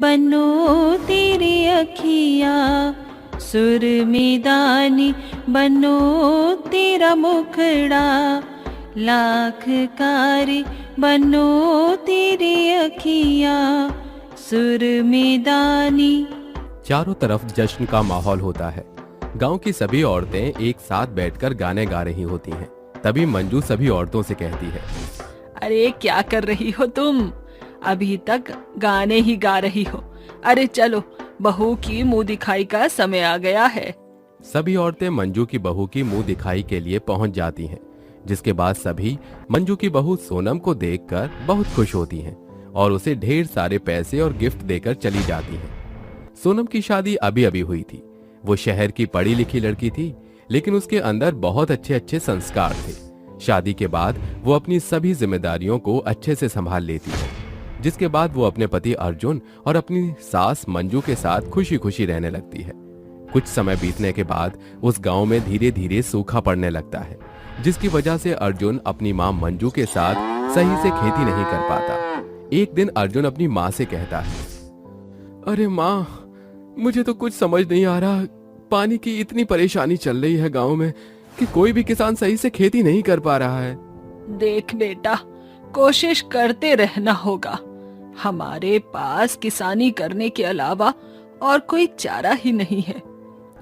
बनो तेरी अखियाँ, सुर में दानी बनो तेरा मुखड़ा, लाख कारी बनो तेरी अखियाँ, सुर में दानी। चारों तरफ जश्न का माहौल होता है। गांव की सभी औरतें एक साथ बैठकर गाने गा रही होती हैं। तभी मंजू सभी औरतों से कहती है, अरे क्या कर रही हो तुम? अभी तक गाने ही गा रही हो। अरे चलो, बहू की मुंह दिखाई का समय आ गया है। सभी औरतें मंजू की बहू की मुंह दिखाई के लिए पहुंच जाती हैं, जिसके बाद सभी मंजू की बहू सोनम को देखकर बहुत खुश होती हैं और उसे ढेर सारे पैसे और गिफ्ट देकर चली जाती हैं। सोनम की शादी अभी अभी हुई थी। वो शहर की पढ़ी लिखी लड़की थी, लेकिन उसके अंदर बहुत अच्छे अच्छे संस्कार थे। शादी के बाद वो अपनी सभी जिम्मेदारियों को अच्छे से संभाल लेती है, जिसके बाद वो अपने पति अर्जुन और अपनी सास मंजू के साथ खुशी खुशी रहने लगती है। कुछ समय बीतने के बाद उस गांव में धीरे धीरे सूखा पड़ने लगता है, जिसकी वजह से अर्जुन अपनी मां मंजू के साथ सही से खेती नहीं कर पाता। एक दिन अर्जुन अपनी मां से कहता है, अरे मां, मुझे तो कुछ समझ नहीं आ रहा। पानी की इतनी परेशानी चल रही है गांव में कि कोई भी किसान सही से खेती नहीं कर पा रहा है। देख बेटा, कोशिश करते रहना होगा। हमारे पास किसानी करने के अलावा और कोई चारा ही नहीं है।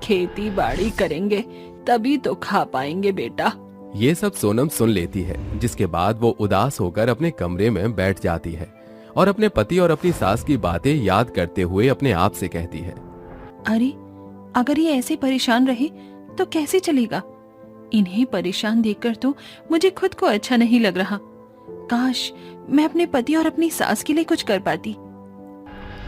खेती बाड़ी करेंगे तभी तो खा पाएंगे बेटा। ये सब सोनम सुन लेती है, जिसके बाद वो उदास होकर अपने कमरे में बैठ जाती है और अपने पति और अपनी सास की बातें याद करते हुए अपने आप से कहती है, अरे अगर ये ऐसे परेशान रहे तो कैसे चलेगा? इन्हें परेशान देखकर तो मुझे खुद को अच्छा नहीं लग रहा। काश मैं अपने पति और अपनी सास के लिए कुछ कर पाती।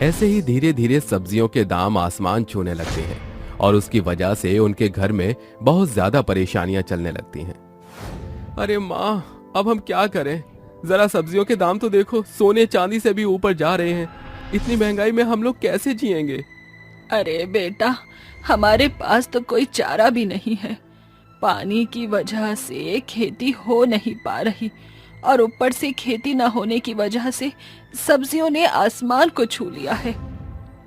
ऐसे ही धीरे धीरे सब्जियों के दाम आसमान छूने लगते हैं और उसकी वजह से उनके घर में बहुत ज्यादा परेशानियां चलने लगती हैं। अरे माँ, अब हम क्या करें? जरा सब्जियों के दाम तो देखो, सोने चांदी से भी ऊपर जा रहे हैं। इतनी महंगाई में हम लोग कैसे जिएंगे? अरे बेटा, हमारे पास तो कोई चारा भी नहीं है। पानी की वजह से खेती हो नहीं पा रही और ऊपर से खेती न होने की वजह से सब्जियों ने आसमान को छू लिया है।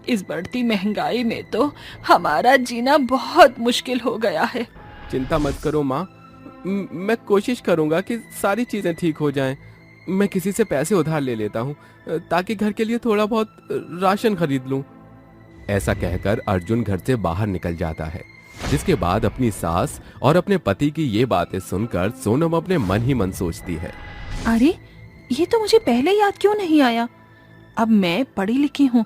इस बढ़ती महंगाई में तो हमारा जीना बहुत मुश्किल हो गया है। चिंता मत करो माँ, मैं कोशिश करूंगा कि सारी चीजें ठीक हो जाएं। मैं किसी से पैसे उधार ले लेता हूँ ताकि घर के लिए थोड़ा बहुत राशन खरीद लूं। ऐसा कहकर अर्जुन घर से बाहर निकल जाता है, जिसके बाद अपनी सास और अपने पति की ये बातें सुनकर सोनम अपने मन ही मन सोचती है, अरे ये तो मुझे पहले याद क्यों नहीं आया? अब मैं पढ़ी लिखी हूँ,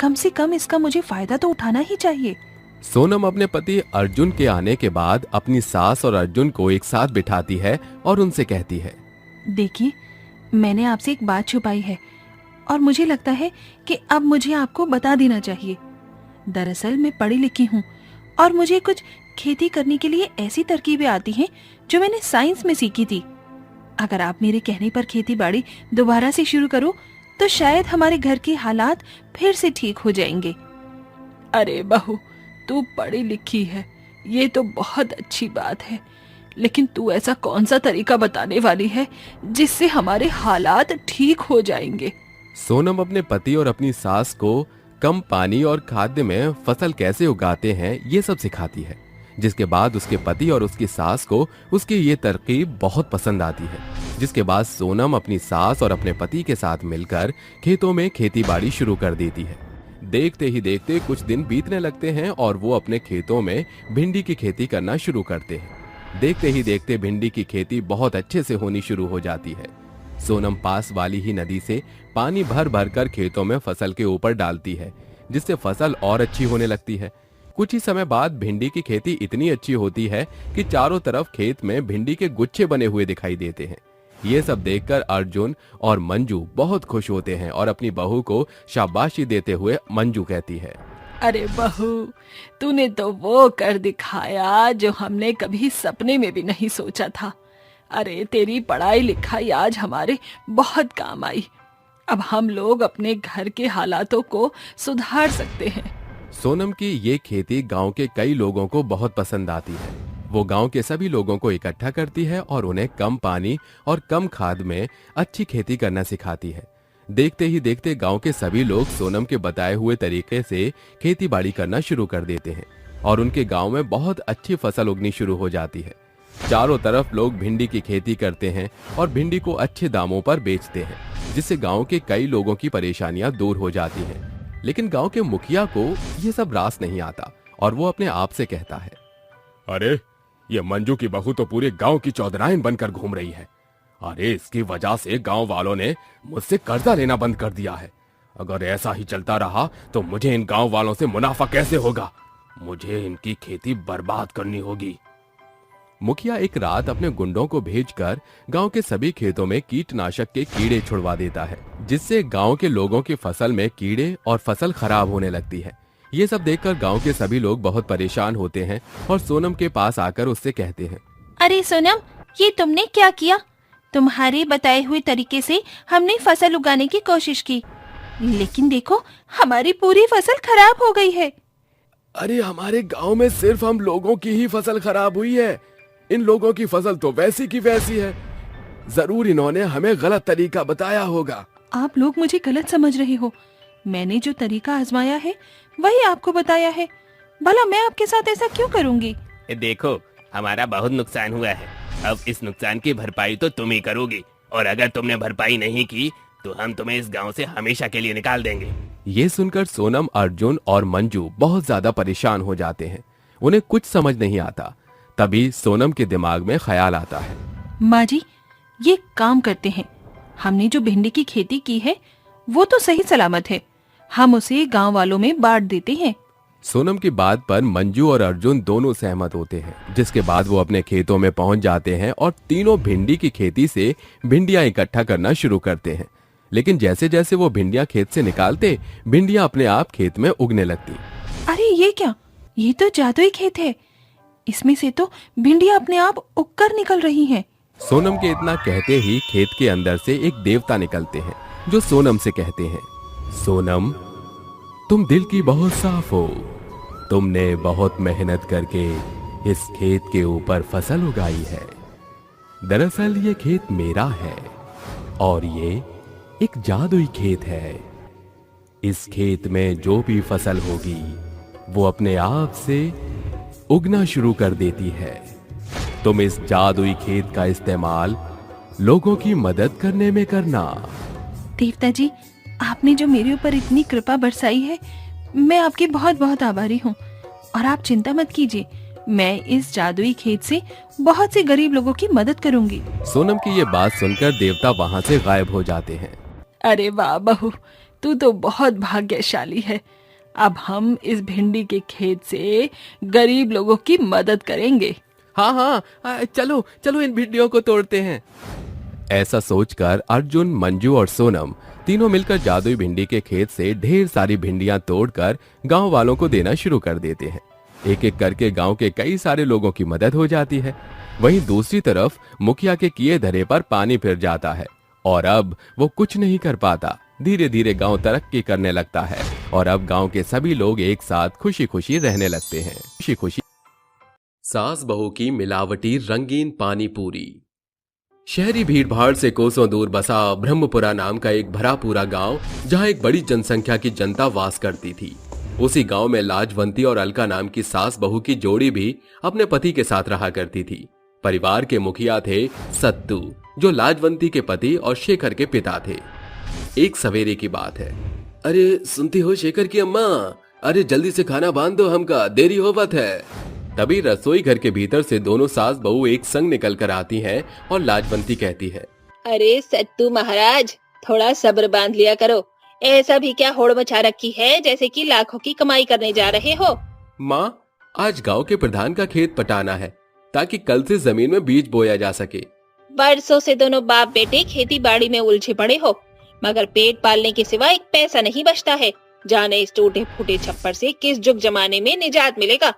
कम से कम इसका मुझे फायदा तो उठाना ही चाहिए। सोनम अपने पति अर्जुन के आने के बाद अपनी सास और अर्जुन को एक साथ बिठाती है और उनसे कहती है, देखिए, मैंने आपसे एक बात छुपाई है और मुझे लगता है कि अब मुझे आपको बता देना चाहिए। दरअसल मैं पढ़ी लिखी हूँ और मुझे कुछ खेती करने के लिए ऐसी तरकीबें आती हैं जो मैंने साइंस में सीखी थी। अगर आप मेरे कहने पर खेती बाड़ी दोबारा से शुरू करो तो शायद हमारे घर के हालात फिर से ठीक हो जाएंगे। अरे बहू, तू पढ़ी लिखी है, ये तो बहुत अच्छी बात है, लेकिन तू ऐसा कौन सा तरीका बताने वाली है जिससे हमारे हालात ठीक हो जाएंगे? सोनम अपने पति और अपनी सास को कम पानी और खाद्य में फसल कैसे उगाते हैं ये सब सिखाती है, जिसके बाद उसके पति और उसकी सास को उसकी ये तरकीब बहुत पसंद आती है। जिसके बाद सोनम अपनी सास और अपने पति के साथ मिलकर खेतों में खेती बाड़ी शुरू कर देती है। देखते ही देखते कुछ दिन बीतने लगते हैं और वो अपने खेतों में भिंडी की खेती करना शुरू करते हैं। देखते ही देखते भिंडी की खेती बहुत अच्छे से होनी शुरू हो जाती है। सोनम पास वाली ही नदी से पानी भर भर कर खेतों में फसल के ऊपर डालती है, जिससे फसल और अच्छी होने लगती है। कुछ ही समय बाद भिंडी की खेती इतनी अच्छी होती है कि चारों तरफ खेत में भिंडी के गुच्छे बने हुए दिखाई देते हैं। ये सब देखकर अर्जुन और मंजू बहुत खुश होते हैं और अपनी बहू को शाबाशी देते हुए मंजू कहती है, अरे बहू, तूने तो वो कर दिखाया जो हमने कभी सपने में भी नहीं सोचा था। अरे तेरी पढ़ाई लिखाई आज हमारे बहुत काम आई। अब हम लोग अपने घर के हालातों को सुधार सकते हैं। सोनम की ये खेती गांव के कई लोगों को बहुत पसंद आती है। वो गांव के सभी लोगों को इकट्ठा करती है और उन्हें कम पानी और कम खाद में अच्छी खेती करना सिखाती है, देखते ही देखते गांव के सभी लोग सोनम के बताए हुए तरीके से खेती बाड़ी करना शुरू कर देते हैं और उनके गांव में बहुत अच्छी फसल उगनी शुरू हो जाती है। चारों तरफ लोग भिंडी की खेती करते हैं और भिंडी को अच्छे दामों पर बेचते हैं, जिससे गांव के कई लोगों की परेशानियां दूर हो जाती हैं। लेकिन गांव के मुखिया को ये सब रास नहीं आता और वो अपने आप से कहता है, अरे ये मंजू की बहू तो पूरे गांव की चौधराइन बनकर घूम रही है। अरे इसकी वजह से गांव वालों ने मुझसे कर्जा लेना बंद कर दिया है। अगर ऐसा ही चलता रहा तो मुझे इन गांव वालों से मुनाफा कैसे होगा? मुझे इनकी खेती बर्बाद करनी होगी। मुखिया एक रात अपने गुंडों को भेजकर गांव के सभी खेतों में कीटनाशक के कीड़े छुड़वा देता है, जिससे गांव के लोगों की फसल में कीड़े और फसल खराब होने लगती है। ये सब देखकर गांव के सभी लोग बहुत परेशान होते हैं और सोनम के पास आकर उससे कहते हैं, अरे सोनम, ये तुमने क्या किया? तुम्हारे बताए हुए तरीके से हमने फसल उगाने की कोशिश की, लेकिन देखो हमारी पूरी फसल खराब हो गई है। अरे हमारे गांव में सिर्फ हम लोगों की ही फसल खराब हुई है। इन लोगों की फसल तो वैसी की वैसी है। जरूर इन्होंने हमें गलत तरीका बताया होगा। आप लोग मुझे गलत समझ रहे हो। मैंने जो तरीका आजमाया है वही आपको बताया है। भला मैं आपके साथ ऐसा क्यों करूंगी? देखो, हमारा बहुत नुकसान हुआ है। अब इस नुकसान की भरपाई तो तुम ही करोगी, और अगर तुमने भरपाई नहीं की तो हम तुम्हें इस गांव से हमेशा के लिए निकाल देंगे। ये सुनकर सोनम, अर्जुन और मंजू बहुत ज्यादा परेशान हो जाते हैं। उन्हें कुछ समझ नहीं आता। तभी सोनम के दिमाग में ख्याल आता है, माँ जी, ये काम करते हैं। हमने जो भिंडी की खेती की है वो तो सही सलामत है। हम उसे गांव वालों में बांट देते हैं। सोनम की बात पर मंजू और अर्जुन दोनों सहमत होते हैं, जिसके बाद वो अपने खेतों में पहुंच जाते हैं और तीनों भिंडी की खेती से भिंडियां इकट्ठा करना शुरू करते हैं। लेकिन जैसे जैसे वो भिंडियां खेत से निकालते, भिंडियां अपने आप खेत में उगने लगती। अरे ये क्या? ये तो जादुई खेत है। इसमें से तो भिंडियां अपने आप उगकर निकल रही हैं। सोनम के इतना कहते ही खेत के अंदर से एक देवता निकलते हैं, जो सोनम से कहते हैं, सोनम, तुम दिल की बहुत साफ हो। तुमने बहुत मेहनत करके इस खेत के ऊपर फसल उगाई है। दरअसल ये खेत मेरा है और ये एक जादुई खेत है। इस खेत में जो भी फसल होगी वो अपने आप से उगना शुरू कर देती है। तुम इस जादुई खेत का इस्तेमाल लोगों की मदद करने में करना। देवता जी, आपने जो मेरे ऊपर इतनी कृपा बरसाई है, मैं आपकी बहुत बहुत आभारी हूँ। और आप चिंता मत कीजिए, मैं इस जादुई खेत से बहुत से गरीब लोगों की मदद करूंगी। सोनम की ये बात सुनकर देवता वहाँ से गायब हो जाते हैं। अरे वाह बहू, तू तो बहुत भाग्यशाली है। अब हम इस भिंडी के खेत से गरीब लोगों की मदद करेंगे। हाँ हाँ, चलो चलो इन भिंडियों को तोड़ते हैं। ऐसा सोचकर अर्जुन, मंजू और सोनम तीनों मिलकर जादुई भिंडी के खेत से ढेर सारी भिंडियां तोड़कर गांव वालों को देना शुरू कर देते हैं। एक एक करके गांव के कई सारे लोगों की मदद हो जाती है। वहीं दूसरी तरफ मुखिया के किए धरे पर पानी फिर जाता है और अब वो कुछ नहीं कर पाता। धीरे धीरे गांव तरक्की करने लगता है और अब गांव के सभी लोग एक साथ खुशी खुशी रहने लगते हैं। खुशी खुशी। सास बहू की मिलावटी रंगीन पानी पूरी। शहरी भीड़भाड़ से कोसों दूर बसा ब्रह्मपुरा नाम का एक भरा पूरा गांव, जहां एक बड़ी जनसंख्या की जनता वास करती थी। उसी गांव में लाजवंती और अलका नाम की सास बहू की जोड़ी भी अपने पति के साथ रहा करती थी। परिवार के मुखिया थे सत्तू, जो लाजवंती के पति और शेखर के पिता थे। एक सवेरे की बात है। अरे सुनती हो शेखर की अम्मा, अरे जल्दी से खाना बांध दो, हमका देरी होवत है। तभी रसोई घर के भीतर से दोनों सास बहू एक संग निकल कर आती हैं और लाजवंती कहती है, अरे सत्तू महाराज, थोड़ा सब्र बांध लिया करो। ऐसा भी क्या होड़ मचा रखी है जैसे कि लाखों की कमाई करने जा रहे हो। माँ, आज गांव के प्रधान का खेत पटाना है ताकि कल से जमीन में बीज बोया जा सके। बरसों से दोनों बाप बेटे खेती बाड़ी में उलझे पड़े हो, मगर पेट पालने के सिवा एक पैसा नहीं बचता है। जाने इस टूटे फूटे छप्पर से किस जुग जमाने में निजात मिलेगा।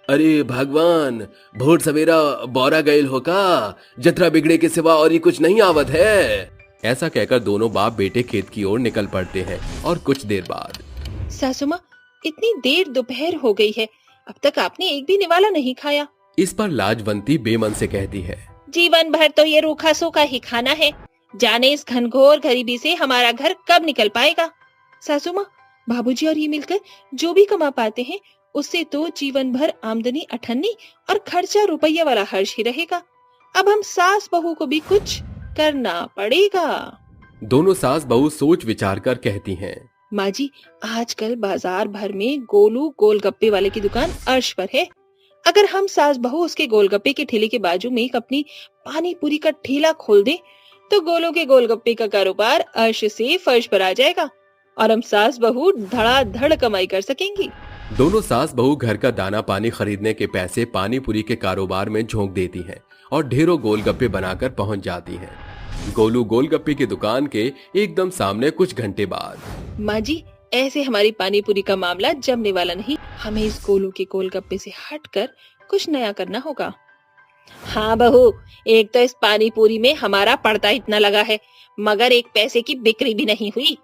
अरे भगवान, भोर सवेरा बौरा गईल हो का, जतरा बिगड़े के सिवा और ही कुछ नहीं आवत है। ऐसा कहकर दोनों बाप बेटे खेत की ओर निकल पड़ते हैं और कुछ देर बाद, सासू माँ, इतनी देर दोपहर हो गई है, अब तक आपने एक भी निवाला नहीं खाया। इस पर लाजवंती बेमन से कहती है, जीवन भर तो ये रूखा सूखा ही खाना है। जाने इस घनघोर गरीबी से हमारा घर कब निकल पाएगा। सासू माँ, बाबूजी और ये मिलकर जो भी कमा पाते हैं उससे तो जीवन भर आमदनी अठन्नी और खर्चा रुपया वाला हर्ष ही रहेगा। अब हम सास बहू को भी कुछ करना पड़ेगा। दोनों सास बहू सोच विचार कर कहती हैं। माँ जी, आजकल बाजार भर में गोलू गोलगप्पे वाले की दुकान अर्श पर है। अगर हम सास बहू उसके गोलगप्पे के ठेले के बाजू में एक अपनी पानी पूरी का ठेला खोल दें तो गोलू के गोलगप्पे का कारोबार अर्श से फर्श पर आ जाएगा और हम सास बहू धड़ाधड़ कमाई कर सकेंगी। दोनों सास बहू घर का दाना पानी खरीदने के पैसे पानी पूरी के कारोबार में झोंक देती हैं और ढेरों गोलगप्पे बनाकर पहुंच जाती हैं। गोलू गोलगप्पे की दुकान के एकदम सामने कुछ घंटे बाद। माँ जी, ऐसे हमारी पानी पूरी का मामला जमने वाला नहीं। हमें इस गोलू के गोलगप्पे से हटकर कुछ नया करना होगा। हाँ बहू, एक तो इस पानी पूरी में हमारा पड़ता इतना लगा है, मगर एक पैसे की बिक्री भी नहीं हुई।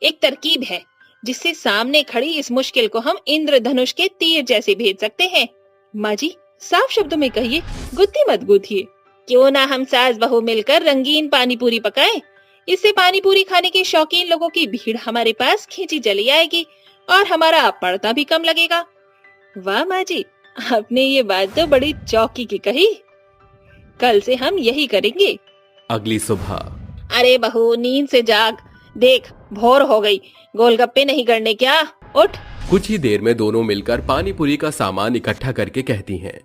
एक तरकीब है जिससे सामने खड़ी इस मुश्किल को हम इंद्रधनुष के तीर जैसे भेज सकते हैं। माँ जी, साफ शब्दों में कहिए, गुत्ती मत गूंथिए। क्यों ना हम सास बहू मिलकर रंगीन पानी पूरी पकाएं? इससे पानी पूरी खाने के शौकीन लोगों की भीड़ हमारे पास खींची चली आएगी और हमारा पड़ता भी कम लगेगा। वाह माँ जी, आपने ये बात तो बड़ी चौकी की कही। कल से हम यही करेंगे। अगली सुबह। अरे बहू, नींद से जाग, देख भोर हो गई, गोलगप्पे नहीं करने क्या? उठ। कुछ ही देर में दोनों मिलकर पानी पूरी का सामान इकट्ठा करके कहती हैं।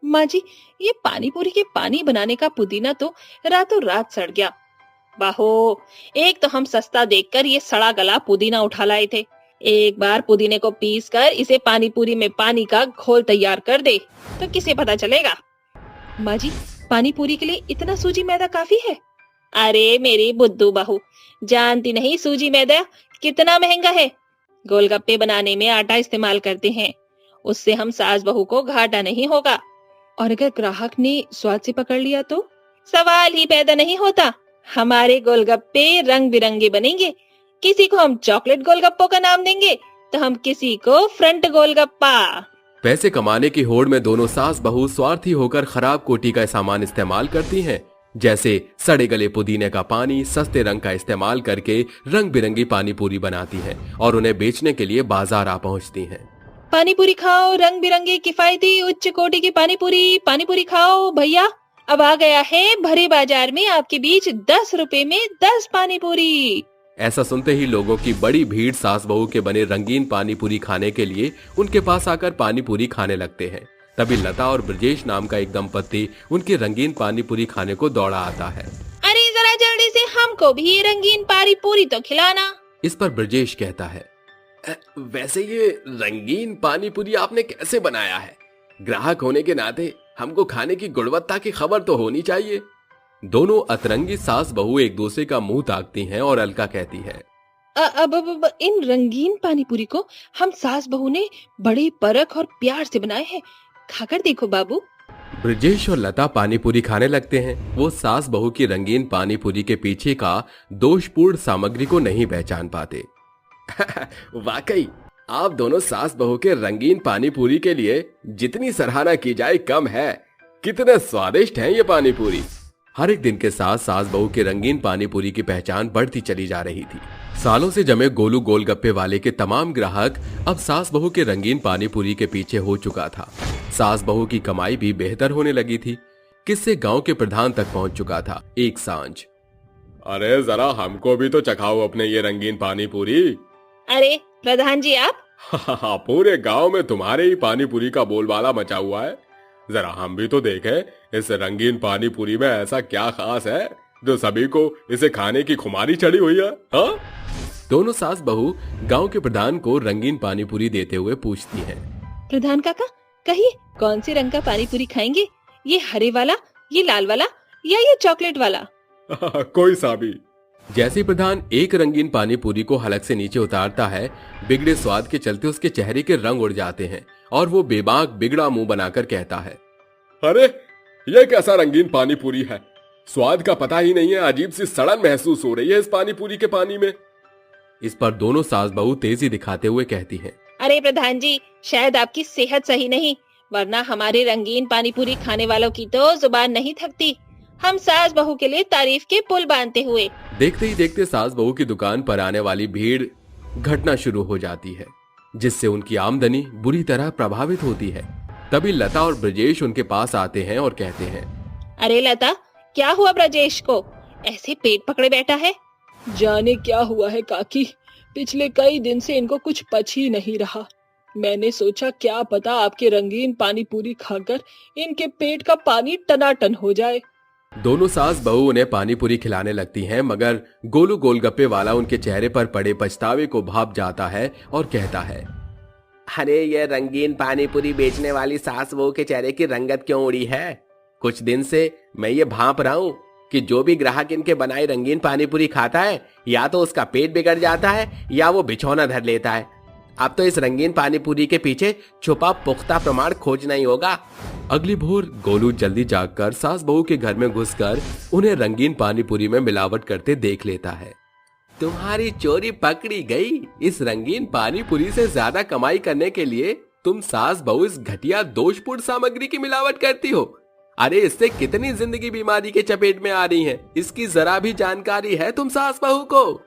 माँ जी, ये पानी पूरी के पानी बनाने का पुदीना तो रातों रात सड़ गया। बहू, एक तो हम सस्ता देखकर ये सड़ा गला पुदीना उठा लाए थे। एक बार पुदीने को पीस कर इसे पानी पूरी में पानी का घोल तैयार कर दे तो किसे पता चलेगा। माँ जी, पानी पूरी के लिए इतना सूजी मैदा काफी है? अरे मेरी बुद्धू बहू, जानती नहीं सूजी मैदा कितना महंगा है। गोलगप्पे बनाने में आटा इस्तेमाल करते हैं, उससे हम सास बहू को घाटा नहीं होगा। और अगर ग्राहक ने स्वाद से पकड़ लिया तो? सवाल ही पैदा नहीं होता। हमारे गोलगप्पे रंग बिरंगे बनेंगे। किसी को हम चॉकलेट गोलगप्पों का नाम देंगे तो हम किसी को फ्रंट गोलगप्पा। पैसे कमाने की होड़ में दोनों सास बहू स्वार्थी होकर खराब कोटी का सामान इस्तेमाल करती हैं, जैसे सड़े गले पुदीने का पानी सस्ते रंग का इस्तेमाल करके रंग बिरंगी पानी पूरी बनाती हैं और उन्हें बेचने के लिए बाजार आ पहुंचती हैं। पानी पूरी खाओ, रंग बिरंगे किफायती उच्च कोटि की पानी पूरी खाओ भैया। अब आ गया है भरे बाजार में आपके बीच 10 रुपए में 10 पानी पूरी। ऐसा सुनते ही लोगों की बड़ी भीड़ सास बहू के बने रंगीन पानी पूरी खाने के लिए उनके पास आकर पानी पूरी खाने लगते हैं। तभी लता और ब्रजेश नाम का एक दंपति उनकी रंगीन पानी पूरी खाने को दौड़ा आता है। अरे जरा जल्दी से हमको भी ये रंगीन पानी पूरी तो खिलाना। इस पर ब्रजेश कहता है, वैसे ये रंगीन पानी पूरी आपने कैसे बनाया है? ग्राहक होने के नाते हमको खाने की गुणवत्ता की खबर तो होनी चाहिए। दोनों अतरंगी सास बहू एक दूसरे का मुंह ताकती हैं और अलका कहती है, अब इन रंगीन पानी पूरी को हम सास बहू ने बड़े परख और प्यार से बनाए हैं, खाकर देखो बाबू। ब्रजेश और लता पानी पूरी खाने लगते हैं। वो सास बहू की रंगीन पानी पूरी के पीछे का दोषपूर्ण सामग्री को नहीं पहचान पाते। वाकई आप दोनों सास बहू के रंगीन पानी पूरी के लिए जितनी सराहना की जाए कम है। कितने स्वादिष्ट हैं ये पानी पूरी। हर एक दिन के साथ सास बहू के रंगीन पानी पूरी की पहचान बढ़ती चली जा रही थी। सालों से जमे गोलू गोलगप्पे वाले के तमाम ग्राहक अब सास बहू के रंगीन पानी पूरी के पीछे हो चुका था। सास बहू की कमाई भी बेहतर होने लगी थी। किससे गांव के प्रधान तक पहुंच चुका था। एक सांझ, अरे जरा हमको भी तो चखाओ अपने ये रंगीन पानी पूरी। अरे प्रधान जी आप? पूरे गांव में तुम्हारे ही पानी पूरी का बोलबाला मचा हुआ है। जरा हम भी तो देखें इस रंगीन पानी पूरी में ऐसा क्या खास है जो सभी को इसे खाने की खुमारी चढ़ी हुई है। हाँ? दोनों सास बहू गांव के प्रधान को रंगीन पानी पूरी देते हुए पूछती हैं। प्रधान काका, कहिए कौन से रंग का पानी पूरी खाएंगे? ये हरे वाला, ये लाल वाला या ये चॉकलेट वाला? कोई सा भी। जैसे प्रधान एक रंगीन पानी पूरी को हलक से नीचे उतारता है, बिगड़े स्वाद के चलते उसके चेहरे के रंग उड़ जाते हैं और वो बेबाक बिगड़ा मुंह बनाकर कहता है, अरे ये कैसा रंगीन पानी पूरी है? स्वाद का पता ही नहीं है। अजीब सी सड़न महसूस हो रही है इस पानी पूरी के पानी में। इस पर दोनों सास बहू तेजी दिखाते हुए कहती हैं, अरे प्रधान जी, शायद आपकी सेहत सही नहीं, वरना हमारे रंगीन पानी पूरी खाने वालों की तो जुबान नहीं थकती। हम सास बहू के लिए तारीफ के पुल बांधते हुए। देखते ही देखते सास बहू की दुकान पर आने वाली भीड़ घटना शुरू हो जाती है, जिससे उनकी आमदनी बुरी तरह प्रभावित होती है। तभी लता और ब्रजेश उनके पास आते हैं और कहते हैं, अरे लता, क्या हुआ ब्रजेश को? ऐसे पेट पकड़े बैठा है। जाने क्या हुआ है काकी, पिछले कई दिन से इनको कुछ पच ही नहीं रहा। मैंने सोचा क्या पता आपके रंगीन पानी पूरी खाकर इनके पेट का पानी टनाटन हो जाए। दोनों सास बहू उन्हें पानी पूरी खिलाने लगती हैं, मगर गोलू गोलगप्पे वाला उनके चेहरे पर पड़े पछतावे को भाप जाता है और कहता है, अरे ये रंगीन पानी पूरी बेचने वाली सास बहू के चेहरे की रंगत क्यों उड़ी है? कुछ दिन से मैं ये भांप रहा हूँ कि जो भी ग्राहक इनके बनाई रंगीन पानी पूरी खाता है, या तो उसका पेट बिगड़ जाता है या वो बिछौना धर लेता है। अब तो इस रंगीन पानी पूरी के पीछे छुपा पुख्ता प्रमाण खोजना ही होगा। अगली भोर गोलू जल्दी जागकर सास बहू के घर में घुसकर उन्हें रंगीन पानी पूरी में मिलावट करते देख लेता है। तुम्हारी चोरी पकड़ी गई। इस रंगीन पानी पूरी से ज्यादा कमाई करने के लिए तुम सास बहू इस घटिया दोषपूर्ण सामग्री की मिलावट करती हो। अरे इससे कितनी जिंदगी बीमारी के चपेट में आ रही है, इसकी जरा भी जानकारी है तुम सास बहू को?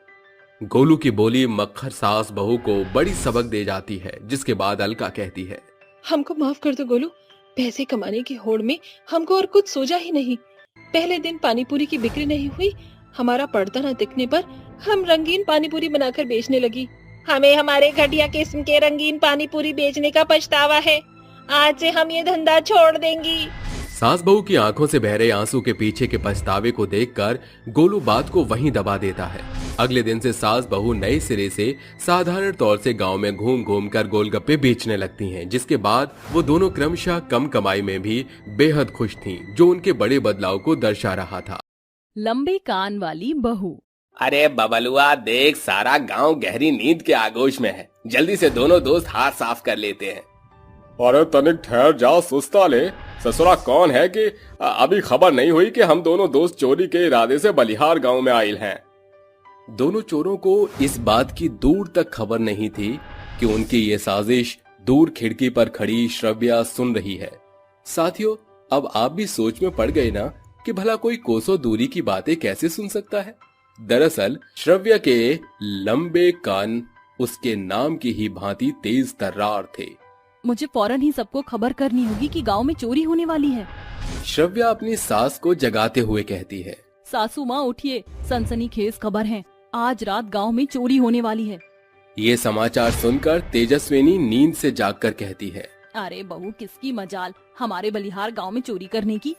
गोलू की बोली मक्खर सास बहू को बड़ी सबक दे जाती है, जिसके बाद अलका कहती है, हमको माफ कर दो गोलू, पैसे कमाने की होड़ में हमको और कुछ सोचा ही नहीं। पहले दिन पानी पूरी की बिक्री नहीं हुई, हमारा पर्दा न दिखने पर हम रंगीन पानी पूरी बनाकर बेचने लगी। हमें हमारे घटिया किस्म के रंगीन पानी पूरी बेचने का पछतावा है। आज से हम ये धंधा छोड़ देंगी। सास बहू की आंखों से बह रहे आंसू के पीछे के पछतावे को देखकर गोलू बात को वहीं दबा देता है। अगले दिन से सास बहू नए सिरे से साधारण तौर से गांव में घूम घूम कर गोलगप्पे बेचने लगती हैं, जिसके बाद वो दोनों क्रमशः कम कमाई में भी बेहद खुश थीं, जो उनके बड़े बदलाव को दर्शा रहा था। लंबे कान वाली बहू। अरे बबलुआ देख, सारा गांव गहरी नींद के आगोश में है। जल्दी से दोनों दोस्त हाथ साफ कर लेते हैं। अरे तनिक ठहर जा सुस्ता ले। ससुरा कौन है कि अभी खबर नहीं हुई कि हम दोनों दोस्त चोरी के इरादे से बलिहार गांव में आयल हैं। दोनों चोरों को इस बात की दूर तक खबर नहीं थी कि उनकी ये साजिश दूर खिड़की पर खड़ी श्रव्या सुन रही है। साथियों, अब आप भी सोच में पड़ गए ना कि भला कोई कोसों दूरी की बातें कैसे सुन सकता है। दरअसल श्रव्या के लंबे कान उसके नाम की ही भांति तेज तर्रार थे। मुझे फौरन ही सबको खबर करनी होगी कि गांव में चोरी होने वाली है। श्रव्या अपनी सास को जगाते हुए कहती है, सासू माँ उठिए, सनसनीखेज खबर है, आज रात गांव में चोरी होने वाली है। ये समाचार सुनकर तेजस्विनी नींद से जागकर कहती है, अरे बहू, किसकी मजाल हमारे बलिहार गांव में चोरी करने की।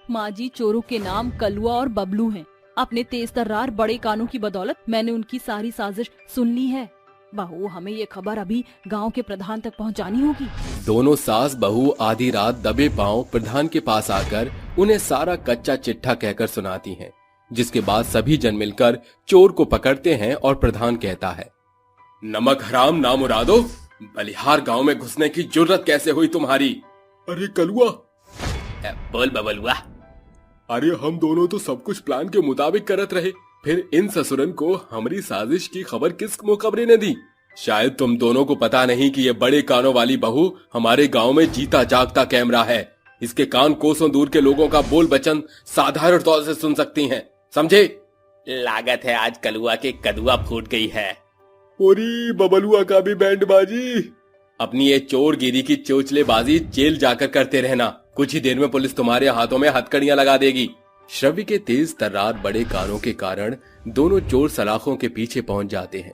माँ जी, चोरों के नाम कलुआ और बबलू हैं। अपने तेज तर्रार बड़े कानों की बदौलत मैंने उनकी सारी साजिश सुन ली है। बहू, हमें ये खबर अभी गांव के प्रधान तक पहुंचानी होगी। दोनों सास बहू आधी रात दबे पांव प्रधान के पास आकर उन्हें सारा कच्चा चिट्ठा कहकर सुनाती हैं, जिसके बाद सभी जन मिलकर चोर को पकड़ते हैं और प्रधान कहता है, नमक हराम नामुरादो, बलिहार गांव में घुसने की जुर्रत कैसे हुई तुम्हारी? अरे कलुआ। बोल बबलुआ। अरे हम दोनों तो सब कुछ प्लान के मुताबिक करत रहे, फिर इन ससुरन को हमारी साजिश की खबर किस मुखबरे ने दी? शायद तुम दोनों को पता नहीं कि ये बड़े कानों वाली बहू हमारे गांव में जीता जागता कैमरा है। इसके कान कोसों दूर के लोगों का बोल वचन साधारण तौर से सुन सकती हैं, समझे? लागत है आज कलुआ के कदुआ फूट गई है। ओरी बबलुआ का भी बैंडबाजी। अपनी ये चोरगिरी की चोचलेबाजी जेल जाकर करते रहना, कुछ ही देर में पुलिस तुम्हारे हाथों में हथकड़ियां लगा देगी। श्रव्य के तेज तर्रार बड़े कानों के कारण दोनों चोर सलाखों के पीछे पहुंच जाते हैं,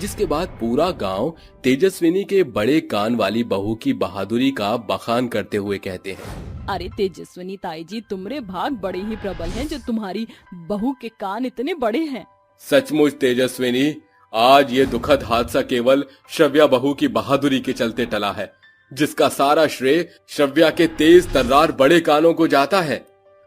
जिसके बाद पूरा गांव तेजस्विनी के बड़े कान वाली बहू की बहादुरी का बखान करते हुए कहते हैं, अरे तेजस्विनी ताई जी, तुम्हारे भाग बड़े ही प्रबल हैं जो तुम्हारी बहू के कान इतने बड़े हैं। सचमुच तेजस्विनी, आज ये दुखद हादसा केवल श्रव्या बहू की बहादुरी के चलते टला है, जिसका सारा श्रेय श्रव्या के तेज तर्रार बड़े कानों को जाता है।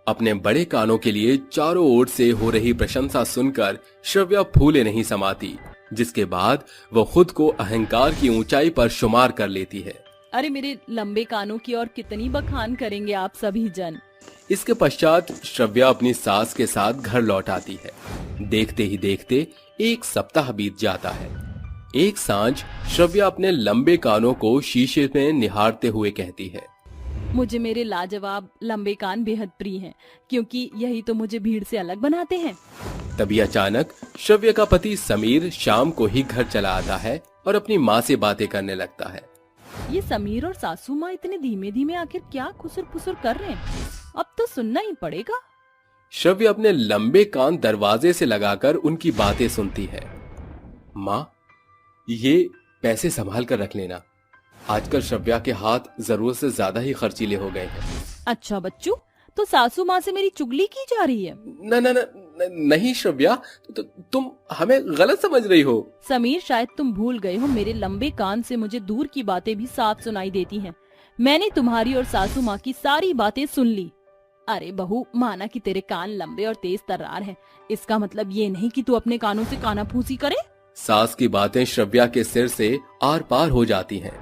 अपने बड़े कानों के लिए चारों ओर से हो रही प्रशंसा सुनकर श्रव्या फूले नहीं समाती, जिसके बाद वो खुद को अहंकार की ऊंचाई पर शुमार कर लेती है। अरे मेरे लंबे कानों की और कितनी बखान करेंगे आप सभी जन। इसके पश्चात श्रव्या अपनी सास के साथ घर लौट आती है। देखते ही देखते एक सप्ताह बीत जाता है। एक सांझ श्रव्या अपने लंबे कानों को शीशे में निहारते हुए कहती है, मुझे मेरे लाजवाब लंबे कान बेहद प्रिय हैं, क्योंकि यही तो मुझे भीड़ से अलग बनाते हैं। तभी अचानक श्रव्य का पति समीर शाम को ही घर चला आता है और अपनी माँ से बातें करने लगता है। ये समीर और सासू माँ इतने धीमे धीमे आखिर क्या खुसुर फुसुर कर रहे हैं? अब तो सुनना ही पड़ेगा। श्रव्य अपने लंबे कान दरवाजे से लगाकर उनकी बातें सुनती है। माँ, ये पैसे संभाल कर रख लेना। आजकल श्रव्या के हाथ जरूरत से ज्यादा ही खर्चीले हो गए हैं। अच्छा बच्चू, तो सासू माँ से मेरी चुगली की जा रही है? न, न, न, न, नहीं श्रव्या, तुम हमें गलत समझ रही हो। समीर, शायद तुम भूल गए हो, मेरे लंबे कान से मुझे दूर की बातें भी साफ सुनाई देती हैं। मैंने तुम्हारी और सासू माँ की सारी बातें सुन ली। अरे बहू, माना कि तेरे कान लंबे और तेज तर्रार हैं, इसका मतलब ये नहीं कि तू अपने कानों से कानाफूसी करे। सास की बातें श्रव्या के सिर से आर पार हो जाती हैं।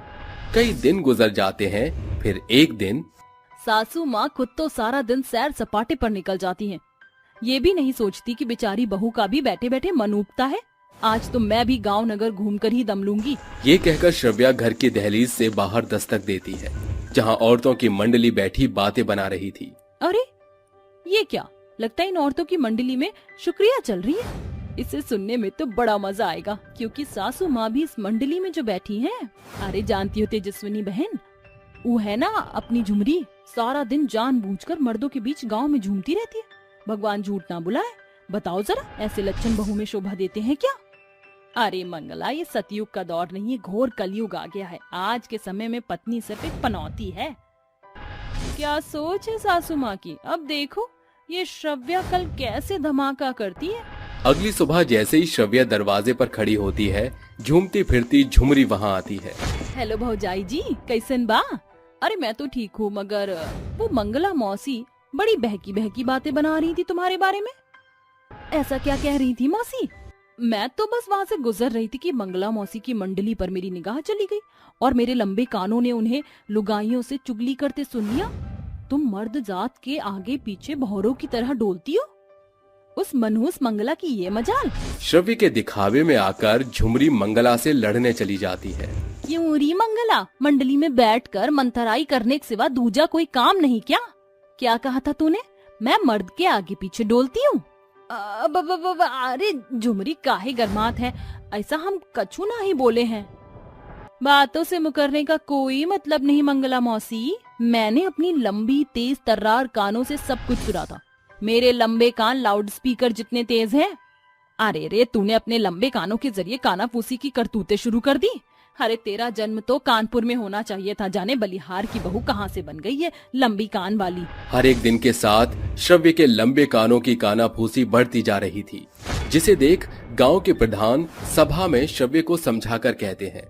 कई दिन गुजर जाते हैं। फिर एक दिन सासू माँ खुद तो सारा दिन सैर सपाटे पर निकल जाती हैं। ये भी नहीं सोचती कि बेचारी बहू का भी बैठे बैठे मन उबता है। आज तो मैं भी गांव नगर घूमकर ही दम लूंगी। ये कहकर श्रव्या घर की दहलीज से बाहर दस्तक देती है, जहाँ औरतों की मंडली बैठी बातें बना रही थी। अरे ये क्या? लगता है इन औरतों की मंडली में शुक्रिया चल रही है। इसे सुनने में तो बड़ा मजा आएगा, क्योंकि सासू माँ भी इस मंडली में जो बैठी हैं। अरे जानती हो तेजस्विनी बहन, वो है ना अपनी झुमरी, सारा दिन जानबूझकर मर्दों के बीच गांव में झूमती रहती है। भगवान झूठ ना बुलाए, बताओ जरा, ऐसे लक्षण बहू में शोभा देते हैं क्या? अरे मंगला, ये सतयुग का दौर नहीं है, घोर कलयुग आ गया है। आज के समय में पत्नी सिर्फ एक पनौती है। क्या सोच है सासू माँ की? अब देखो ये श्रव्या कल कैसे धमाका करती है। अगली सुबह जैसे ही श्रव्या दरवाजे पर खड़ी होती है, झूमती फिरती झुमरी वहाँ आती है। हेलो भौजाई जी, कैसन बा? अरे मैं तो ठीक हूँ, मगर वो मंगला मौसी बड़ी बहकी बहकी बातें बना रही थी तुम्हारे बारे में। ऐसा क्या कह रही थी मौसी? मैं तो बस वहाँ से गुजर रही थी कि मंगला मौसी की मंडली पर मेरी निगाह चली गई और मेरे लंबे कानों ने उन्हें लुगाइयों से चुगली करते सुन लिया। तुम मर्द जात के आगे पीछे बहरों की तरह डोलती हो। उस मनहूस मंगला की ये मजाल। श्रव्य के दिखावे में आकर झुमरी मंगला से लड़ने चली जाती है। यूरी मंगला, मंडली में बैठकर मंथराई करने के सिवा दूजा कोई काम नहीं क्या? क्या कहा था तूने? मैं मर्द के आगे पीछे डोलती हूँ? अरे झुमरी, काहे गरमात है? ऐसा हम कछु ना ही बोले हैं। बातों से मुकरने का कोई मतलब नहीं मंगला मौसी। मैंने अपनी लंबी तेज तर्रार कानों से सब कुछ सुना था। मेरे लंबे कान लाउड स्पीकर जितने तेज हैं। अरे रे, तूने अपने लंबे कानों के जरिए कानाफूसी की करतूतें शुरू कर दी। अरे तेरा जन्म तो कानपुर में होना चाहिए था। जाने बलिहार की बहू कहाँ से बन गई है लंबी कान वाली। हर एक दिन के साथ श्रव्य के लंबे कानों की कानाफूसी बढ़ती जा रही थी, जिसे देख गांव के प्रधान सभा में श्रव्य को समझाकर कहते हैं,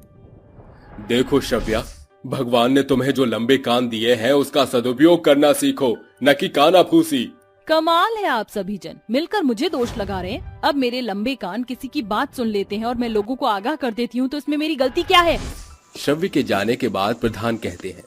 देखो श्रव्या, भगवान ने तुम्हें जो लंबे कान दिए हैं उसका सदुपयोग करना सीखो, न कि कानाफूसी। कमाल है, आप सभी जन मिलकर मुझे दोष लगा रहे हैं। अब मेरे लंबे कान किसी की बात सुन लेते हैं और मैं लोगों को आगाह कर देती हूँ, तो इसमें मेरी गलती क्या है? श्रव्य के जाने के बाद प्रधान कहते हैं,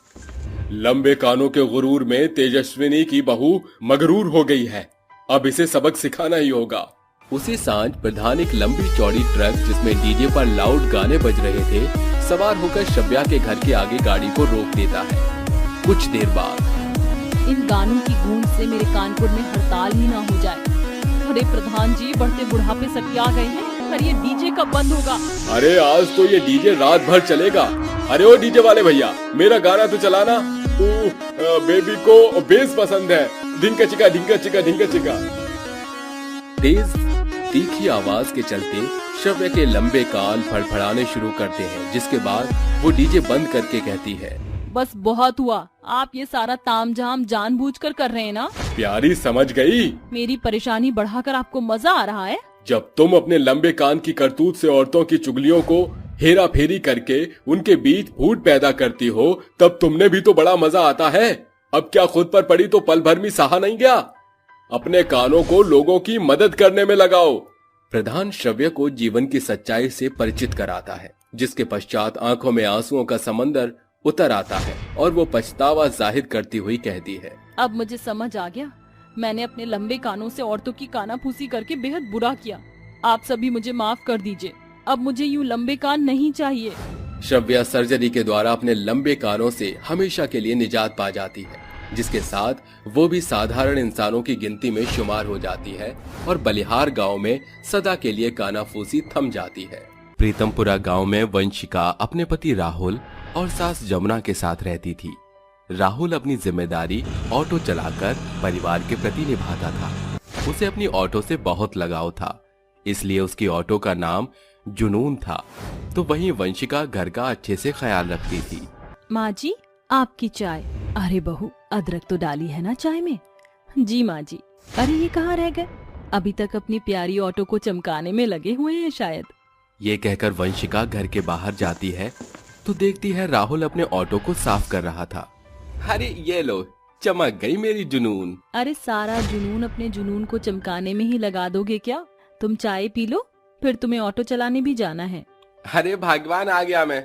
लंबे कानों के गुरूर में तेजस्विनी की बहू मगरूर हो गई है। अब इसे सबक सिखाना ही होगा। उसी सांझ प्रधान एक लंबी चौड़ी ट्रक जिसमें डीजे पर लाउड गाने बज रहे थे, सवार होकर श्रव्या के घर के आगे गाड़ी को रोक देता है। कुछ देर बाद इन गानों की गूंज से मेरे कानपुर में हड़ताल ही ना हो जाए। अरे प्रधान जी, बढ़ते बुढ़ापे सकिया गए हैं। अरे ये डीजे कब बंद होगा? अरे आज तो ये डीजे रात भर चलेगा। अरे ओ डीजे वाले भैया, मेरा गाना तो चलाना। बेबी को बेस पसंद है। ढिंका चिका ढिंका चिका ढिंका चिका। तेज तीखी आवाज के चलते श्रव्य के लंबे कान फड़फड़ाने शुरू करते हैं, जिसके बाद वो डीजे बंद करके कहती है, बस बहुत हुआ। आप ये सारा तामझाम जानबूझकर कर रहे हैं ना? प्यारी समझ गई। मेरी परेशानी बढ़ाकर आपको मजा आ रहा है? जब तुम अपने लंबे कान की करतूत से औरतों की चुगलियों को हेरा फेरी करके उनके बीच फूट पैदा करती हो, तब तुमने भी तो बड़ा मजा आता है। अब क्या खुद पर पड़ी तो पल भर में सहा नहीं गया? अपने कानों को लोगों की मदद करने में लगाओ। प्रधान श्रव्य को जीवन की सच्चाई से परिचित कराता है, जिसके पश्चात आंखों में आंसुओं का समंदर उतर आता है और वो पछतावा जाहिर करती हुई कहती है, अब मुझे समझ आ गया, मैंने अपने लंबे कानों से औरतों की कानाफूसी करके बेहद बुरा किया। आप सभी मुझे माफ कर दीजिए। अब मुझे यूं लंबे कान नहीं चाहिए। श्रव्या सर्जरी के द्वारा अपने लंबे कानों से हमेशा के लिए निजात पा जाती है, जिसके साथ वो भी साधारण इंसानों की गिनती में शुमार हो जाती है और बलिहार गांव में सदा के लिए कानाफूसी थम जाती है। प्रीतमपुरा गांव में वंशिका अपने पति राहुल और सास जमुना के साथ रहती थी। राहुल अपनी जिम्मेदारी ऑटो चलाकर परिवार के प्रति निभाता था। उसे अपनी ऑटो से बहुत लगाव था, इसलिए उसकी ऑटो का नाम जुनून था। तो वहीं वंशिका घर का अच्छे से ख्याल रखती थी। माँ जी, आपकी चाय। अरे बहू, अदरक तो डाली है ना चाय में? जी माँ जी। अरे ये कहाँ रह गए? अभी तक अपनी प्यारी ऑटो को चमकाने में लगे हुए हैं शायद। ये कहकर वंशिका घर के बाहर जाती है तो देखती है राहुल अपने ऑटो को साफ कर रहा था। अरे ये लो, चमक गई मेरी जुनून। अरे सारा जुनून अपने जुनून को चमकाने में ही लगा दोगे क्या? तुम चाय पी लो, फिर तुम्हें ऑटो चलाने भी जाना है। अरे भगवान, आ गया मैं,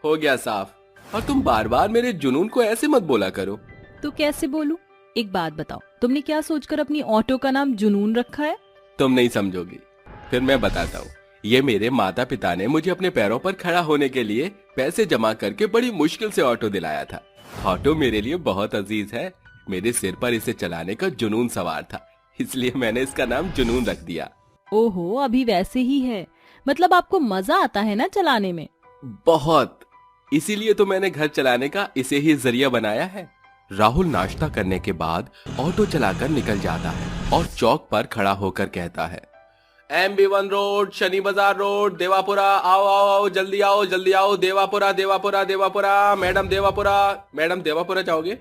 हो गया साफ। और तुम बार बार मेरे जुनून को ऐसे मत बोला करो। तो कैसे बोलूं? एक बात बताओ, तुमने क्या सोचकर अपनी ऑटो का नाम जुनून रखा है? तुम नहीं समझोगी, फिर मैं बताता हूँ। ये मेरे माता पिता ने मुझे अपने पैरों पर खड़ा होने के लिए पैसे जमा करके बड़ी मुश्किल से ऑटो दिलाया था। ऑटो मेरे लिए बहुत अजीज है। मेरे सिर पर इसे चलाने का जुनून सवार था, इसलिए मैंने इसका नाम जुनून रख दिया। ओहो, अभी वैसे ही है। मतलब आपको मजा आता है ना चलाने में? बहुत, इसीलिए तो मैंने घर चलाने का इसे ही जरिया बनाया है। राहुल नाश्ता करने के बाद ऑटो चलाकर निकल जाता है और चौक पर खड़ा होकर कहता है, MB1 रोड, शनि बाजार रोड, देवापुरा, आओ आओ आओ, जल्दी आओ जल्दी आओ, देवापुरा देवापुरा देवापुरा, मैडम देवापुरा। मैडम देवापुरा जाओगे?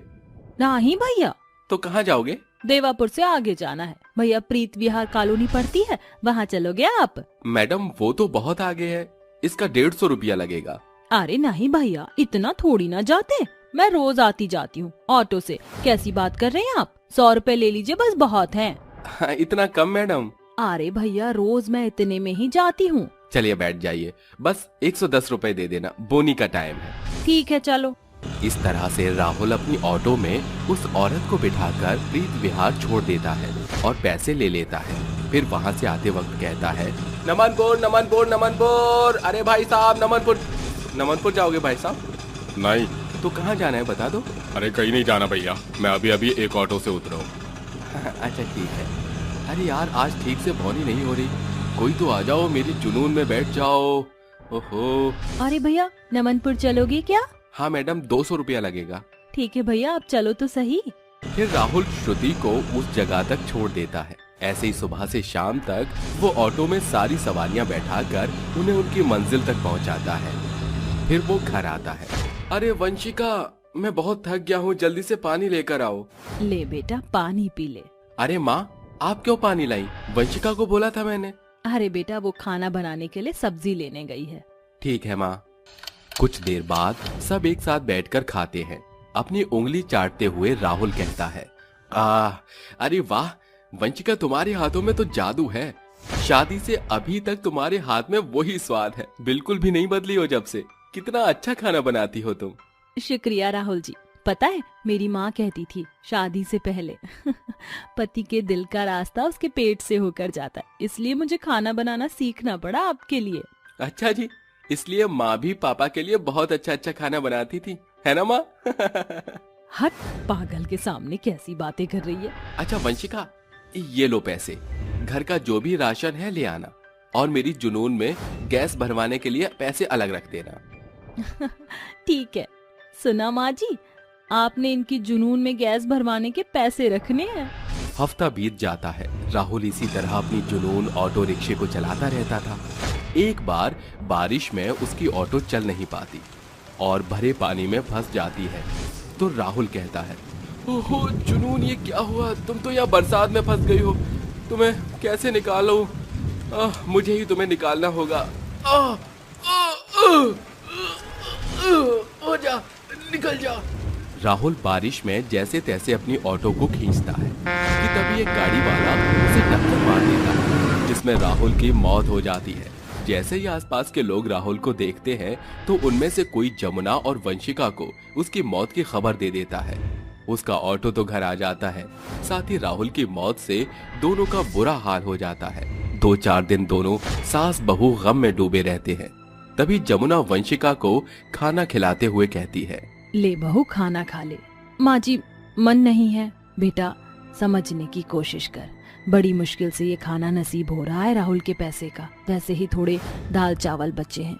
नहीं भैया। तो कहाँ जाओगे? देवापुर से आगे जाना है भैया, प्रीत विहार कॉलोनी पड़ती है, वहाँ चलोगे आप? मैडम वो तो बहुत आगे है, इसका 150 रुपया लगेगा। अरे नहीं भैया, इतना थोड़ी ना जाते, मैं रोज आती जाती हूँ ऑटो से। कैसी बात कर रहे हैं आप? 100 रुपए ले लीजिए बस, बहुत हैं। इतना कम मैडम? अरे भैया, रोज मैं इतने में ही जाती हूँ। चलिए बैठ जाइए, बस 110 रुपए दे देना, बोनी का टाइम है। ठीक है चलो। इस तरह से राहुल अपनी ऑटो में उस औरत को बिठाकर प्रीत विहार छोड़ देता है और पैसे ले लेता है। फिर वहाँ से आते वक्त कहता है, नमनपुर नमनपुर नमनपुर। अरे भाई साहब, नमनपुर। नमनपुर जाओगे भाई साहब? नहीं। तो कहाँ जाना है बता दो। अरे कहीं नहीं जाना भैया, मैं अभी अभी एक ऑटो से उतरा हूँ। अच्छा ठीक है। अरे यार, आज ठीक से भौनी नहीं हो रही, कोई तो आ जाओ, मेरी जुनून में बैठ जाओ। ओहो। अरे भैया, नमनपुर चलोगे क्या? हाँ मैडम, 200 रुपया लगेगा। ठीक है भैया, आप चलो तो सही। फिर राहुल श्रुति को उस जगह तक छोड़ देता है। ऐसे ही सुबह से शाम तक वो ऑटो में सारी सवारियां बैठाकर उन्हें उनकी मंजिल तक पहुंचाता है। फिर वो घर आता है। अरे वंशिका, मैं बहुत थक गया हूँ, जल्दी से पानी लेकर आओ। ले बेटा, पानी पी ले। अरे माँ, आप क्यों पानी लाई? वंशिका को बोला था मैंने। अरे बेटा, वो खाना बनाने के लिए सब्जी लेने गई है। ठीक है माँ। कुछ देर बाद सब एक साथ बैठकर खाते हैं। अपनी उंगली चाटते हुए राहुल कहता है, अरे वाह वंशिका, तुम्हारे हाथों में तो जादू है। शादी से अभी तक तुम्हारे हाथ में वही स्वाद है, बिल्कुल भी नहीं बदली हो जब से। कितना अच्छा खाना बनाती हो तुम। शुक्रिया राहुल जी। पता है, मेरी माँ कहती थी शादी से पहले पति के दिल का रास्ता उसके पेट से होकर जाता है, इसलिए मुझे खाना बनाना सीखना पड़ा आपके लिए। अच्छा जी, इसलिए माँ भी पापा के लिए बहुत अच्छा अच्छा खाना बनाती थी, है ना माँ? हट, पागल के सामने कैसी बातें कर रही है। अच्छा वंशिका, ये लो पैसे, घर का जो भी राशन है ले आना, और मेरी जुनून में गैस भरवाने के लिए पैसे अलग रख देना। ठीक है। सुना माँ जी, आपने इनकी जुनून में गैस भरवाने के पैसे रखने हैं। हफ्ता बीत जाता है। राहुल इसी तरह अपनी जुनून ऑटो रिक्शे को चलाता रहता था। एक बार बारिश में उसकी ऑटो चल नहीं पाती और भरे पानी में फंस जाती है। तो राहुल कहता है, ओहो जुनून, ये क्या हुआ? तुम तो यहाँ बरसात में फंस गई हो, तुम्हें कैसे निकालूं? मुझे ही तुम्हें निकालना होगा। हो जा, निकल जा। राहुल बारिश में जैसे तैसे अपनी ऑटो को खींचता है कि तभी एक गाड़ी वाला उसे टक्कर मार देता है, जिसमें राहुल की मौत हो जाती है। जैसे ही आसपास के लोग राहुल को देखते हैं तो उनमें से कोई जमुना और वंशिका को उसकी मौत की खबर दे देता है। उसका ऑटो तो घर आ जाता है, साथ ही राहुल की मौत से दोनों का बुरा हाल हो जाता है। 2-4 दिन दोनों सास बहू गम में डूबे रहते हैं। तभी जमुना वंशिका को खाना खिलाते हुए कहती है, ले बहू खाना खा ले। माँ जी मन नहीं है। बेटा समझने की कोशिश कर, बड़ी मुश्किल से ये खाना नसीब हो रहा है राहुल के पैसे का। वैसे ही थोड़े दाल चावल बचे हैं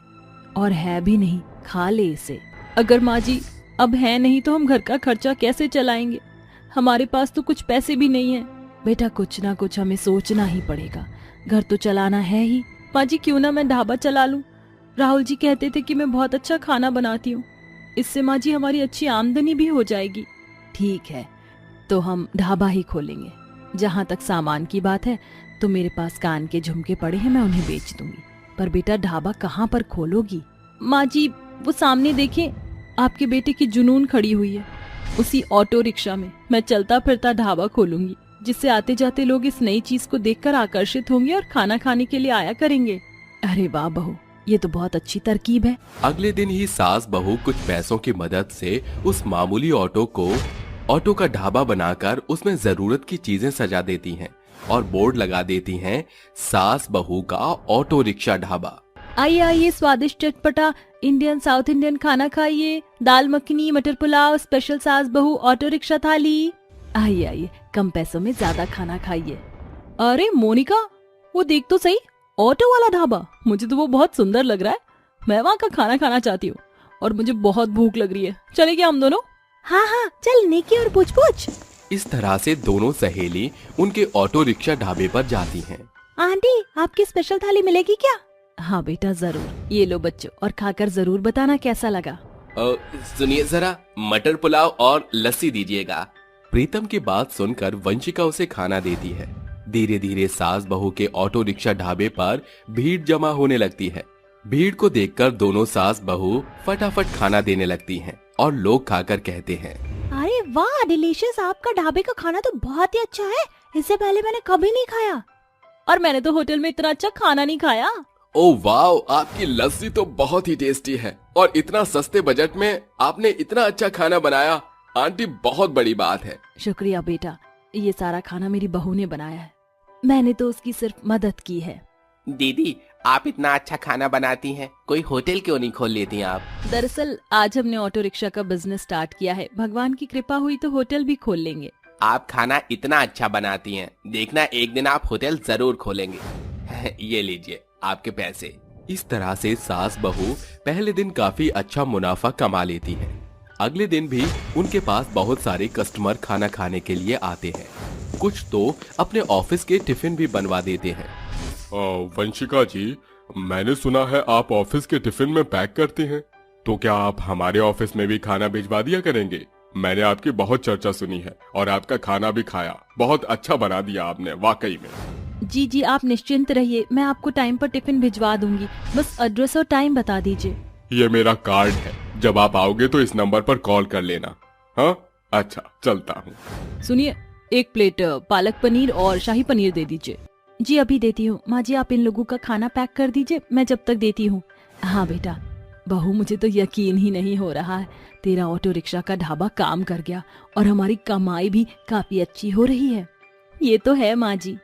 और है भी नहीं, खा ले इसे। अगर माँ जी अब है नहीं तो हम घर का खर्चा कैसे चलाएंगे? हमारे पास तो कुछ पैसे भी नहीं है। बेटा कुछ ना कुछ हमें सोचना ही पड़ेगा, घर तो चलाना है ही। माँ जी क्यों ना मैं ढाबा चला लूं? राहुल जी कहते थे कि मैं बहुत अच्छा खाना बनाती हूँ, इससे माँ जी हमारी अच्छी आमदनी भी हो जाएगी। ठीक है तो हम ढाबा ही खोलेंगे। जहाँ तक सामान की बात है तो मेरे पास कान के झुमके पड़े हैं, मैं उन्हें बेच दूंगी। पर बेटा ढाबा कहाँ पर खोलोगी? माँ जी वो सामने देखें, आपके बेटे की जुनून खड़ी हुई है, उसी ऑटो रिक्शा में मैं चलता फिरता ढाबा खोलूंगी, जिससे आते जाते लोग इस नई चीज को देखकर आकर्षित होंगे और खाना खाने के लिए आया करेंगे। अरे वाह बहू, ये तो बहुत अच्छी तरकीब है। अगले दिन ही सास बहू कुछ पैसों की मदद से उस मामूली ऑटो का ढाबा बनाकर उसमें जरूरत की चीजें सजा देती हैं और बोर्ड लगा देती हैं, सास बहू का ऑटो रिक्शा ढाबा। आइए आइए स्वादिष्ट चटपटा इंडियन साउथ इंडियन खाना खाइए, दाल मखनी मटर पुलाव स्पेशल सास बहू ऑटो रिक्शा थाली। आइए आइए कम पैसों में ज्यादा खाना खाइए। अरे मोनिका वो देख तो सही, ऑटो वाला ढाबा, मुझे तो वो बहुत सुंदर लग रहा है। मैं वहाँ का खाना खाना चाहती हूँ और मुझे बहुत भूख लग रही है। चले क्या हम दोनों? हाँ हाँ चल नेकी और पूछ पूछ। इस तरह से दोनों सहेली उनके ऑटो रिक्शा ढाबे पर जाती हैं। आंटी आपकी स्पेशल थाली मिलेगी क्या? हाँ बेटा जरूर, ये लो बच्चों और खाकर जरूर बताना कैसा लगा। सुनिए जरा, मटर पुलाव और लस्सी दीजिएगा। प्रीतम की बात सुनकर वंशिका उसे खाना देती है। धीरे धीरे सास बहू के ऑटो रिक्शा ढाबे पर भीड़ जमा होने लगती है। भीड़ को देखकर दोनों सास बहू फटाफट खाना देने लगती हैं और लोग खाकर कहते हैं, अरे वाह डिलीशियस, आपका ढाबे का खाना तो बहुत ही अच्छा है, इससे पहले मैंने कभी नहीं खाया। और मैंने तो होटल में इतना अच्छा खाना नहीं खाया। ओ वाह, आपकी लस्सी तो बहुत ही टेस्टी है और इतना सस्ते बजट में आपने इतना अच्छा खाना बनाया। आंटी बहुत बड़ी बात है। शुक्रिया बेटा, ये सारा खाना मेरी बहू ने बनाया है, मैंने तो उसकी सिर्फ मदद की है। दीदी आप इतना अच्छा खाना बनाती हैं, कोई होटल क्यों नहीं खोल लेती आप? दरअसल आज हमने ऑटो रिक्शा का बिजनेस स्टार्ट किया है, भगवान की कृपा हुई तो होटल भी खोल लेंगे। आप खाना इतना अच्छा बनाती हैं, देखना एक दिन आप होटल जरूर खोलेंगे। ये लीजिए आपके पैसे। इस तरह से सास बहू पहले दिन काफी अच्छा मुनाफा कमा लेती हैं। अगले दिन भी उनके पास बहुत सारे कस्टमर खाना खाने के लिए आते हैं। कुछ तो अपने ऑफिस के टिफिन भी बनवा देते हैं। वंशिका जी, मैंने सुना है आप ऑफिस के टिफिन में पैक करती हैं, तो क्या आप हमारे ऑफिस में भी खाना भिजवा दिया करेंगे? मैंने आपकी बहुत चर्चा सुनी है और आपका खाना भी खाया, बहुत अच्छा बना दिया आपने वाकई में। जी जी आप निश्चिंत रहिए, मैं आपको टाइम पर टिफिन भिजवा दूंगी, बस एड्रेस और टाइम बता दीजिए। ये मेरा कार्ड है, जब आप आओगे तो इस नंबर पर कॉल कर लेना। हाँ अच्छा चलता हूँ। सुनिए, एक प्लेट पालक पनीर और शाही पनीर दे दीजिए। जी अभी देती हूँ। माँ जी आप इन लोगों का खाना पैक कर दीजिए, मैं जब तक देती हूँ। हाँ बेटा। बहू मुझे तो यकीन ही नहीं हो रहा है, तेरा ऑटो रिक्शा का ढाबा काम कर गया और हमारी कमाई भी काफी अच्छी हो रही है। ये तो है माँ जी।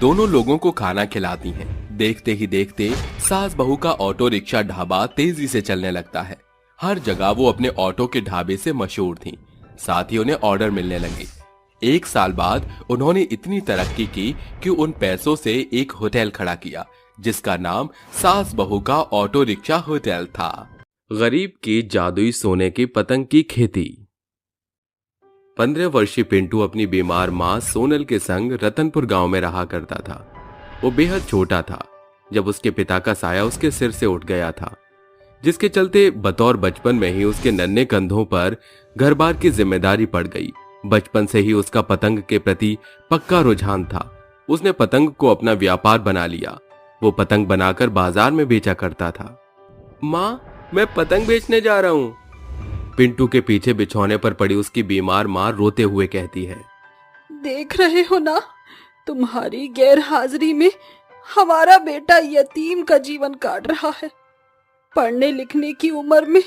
दोनों लोगों को खाना खिलाती हैं। देखते ही देखते सास बहू का ऑटो रिक्शा ढाबा तेजी से चलने लगता है। हर जगह वो अपने ऑटो के ढाबे से मशहूर थीं। साथ ही उन्हें ऑर्डर मिलने लगे। 1 साल बाद उन्होंने इतनी तरक्की की कि उन पैसों से एक होटल खड़ा किया, जिसका नाम सास बहू का ऑटो रिक्शा होटल था। गरीब की जादुई सोने की पतंग की खेती। 15 वर्षीय पिंटू अपनी बीमार मां सोनल के संग रतनपुर गांव में रहा करता था। वो बेहद छोटा था जब उसके पिता का साया उसके सिर से उठ गया था, जिसके चलते बतौर बचपन में ही उसके नन्हे कंधों पर घर बार की जिम्मेदारी पड़ गई। बचपन से ही उसका पतंग के प्रति पक्का रुझान था। उसने पतंग को अपना व्यापार बना लिया। वो पतंग बनाकर बाजार में बेचा करता था। माँ, मैं पतंग बेचने जा रहा हूँ, पिंटू के पीछे बिछौने पर पड़ी उसकी बीमार माँ रोते हुए कहती है। देख रहे हो ना, तुम्हारी गैर हाजिरी में हमारा बेटा यतीम का जीवन काट रहा है। पढ़ने लिखने की उम्र में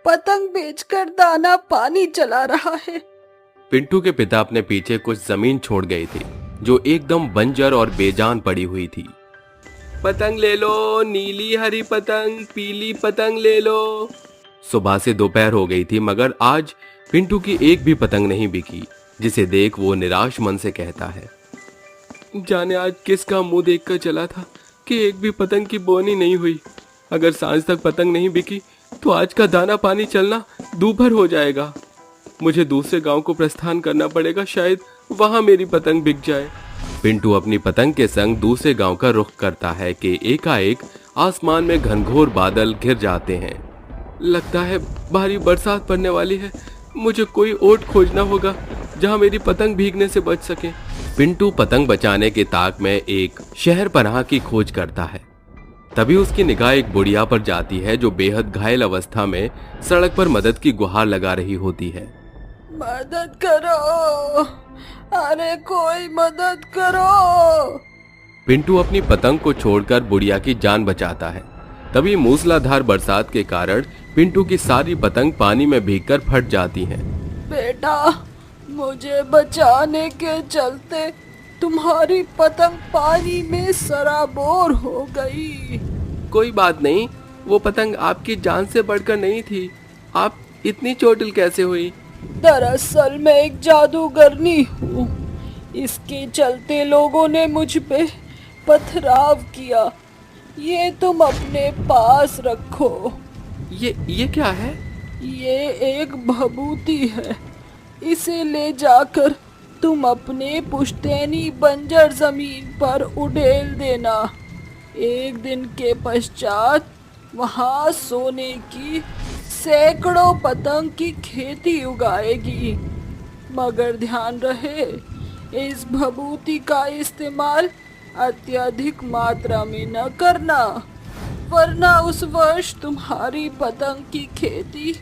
पतंग बेचकर दाना पानी चला रहा है। पिंटू के पिता अपने पीछे कुछ जमीन छोड़ गए थे जो एकदम बंजर और बेजान पड़ी हुई थी। पतंग ले लो, नीली हरी पतंग, पीली पतंग ले लो। सुबह से दोपहर हो गई थी मगर आज पिंटू की एक भी पतंग नहीं बिकी, जिसे देख वो निराश मन से कहता है, जाने आज किसका मुंह देखकर चला था कि एक भी पतंग की बोनी नहीं हुई। अगर सांझ तक पतंग नहीं बिकी तो आज का दाना पानी चलना दूभर हो जाएगा। मुझे दूसरे गांव को प्रस्थान करना पड़ेगा, शायद वहां मेरी पतंग बिक जाए। पिंटू अपनी पतंग के संग दूसरे गांव का रुख करता है कि एकाएक आसमान में घनघोर बादल घिर जाते हैं। लगता है भारी बरसात पड़ने वाली है। मुझे कोई ओट खोजना होगा जहां मेरी पतंग भीगने से बच सके। पिंटू पतंग बचाने के ताक में एक शहर पनाह की खोज करता है। तभी उसकी निगाह एक बुढ़िया पर जाती है जो बेहद घायल अवस्था में सड़क पर मदद की गुहार लगा रही होती है। मदद करो, अरे कोई मदद करो। पिंटू अपनी पतंग को छोड़कर बुढ़िया की जान बचाता है। तभी मूसलाधार बरसात के कारण पिंटू की सारी पतंग पानी में भीगकर फट जाती हैं। बेटा, मुझे बचाने के चलते तुम्हारी पतंग पानी में सराबोर हो गई। कोई बात नहीं, वो पतंग आपकी जान से बढ़कर नहीं थी। आप इतनी चोटिल कैसे हुई? दरअसल मैं एक जादूगरनी हूँ, इसके चलते लोगों ने मुझ पे पथराव किया। ये तुम अपने पास रखो। ये क्या है? ये एक भभूति है, इसे ले जाकर तुम अपने पुश्तैनी बंजर जमीन पर उड़ेल देना। एक दिन के पश्चात वहाँ सोने की सैकड़ों पतंग की खेती उगाएगी। मगर ध्यान रहे, इस भभूति का इस्तेमाल अत्यधिक मात्रा में न करना, वरना उस वर्ष तुम्हारी पतंग की खेती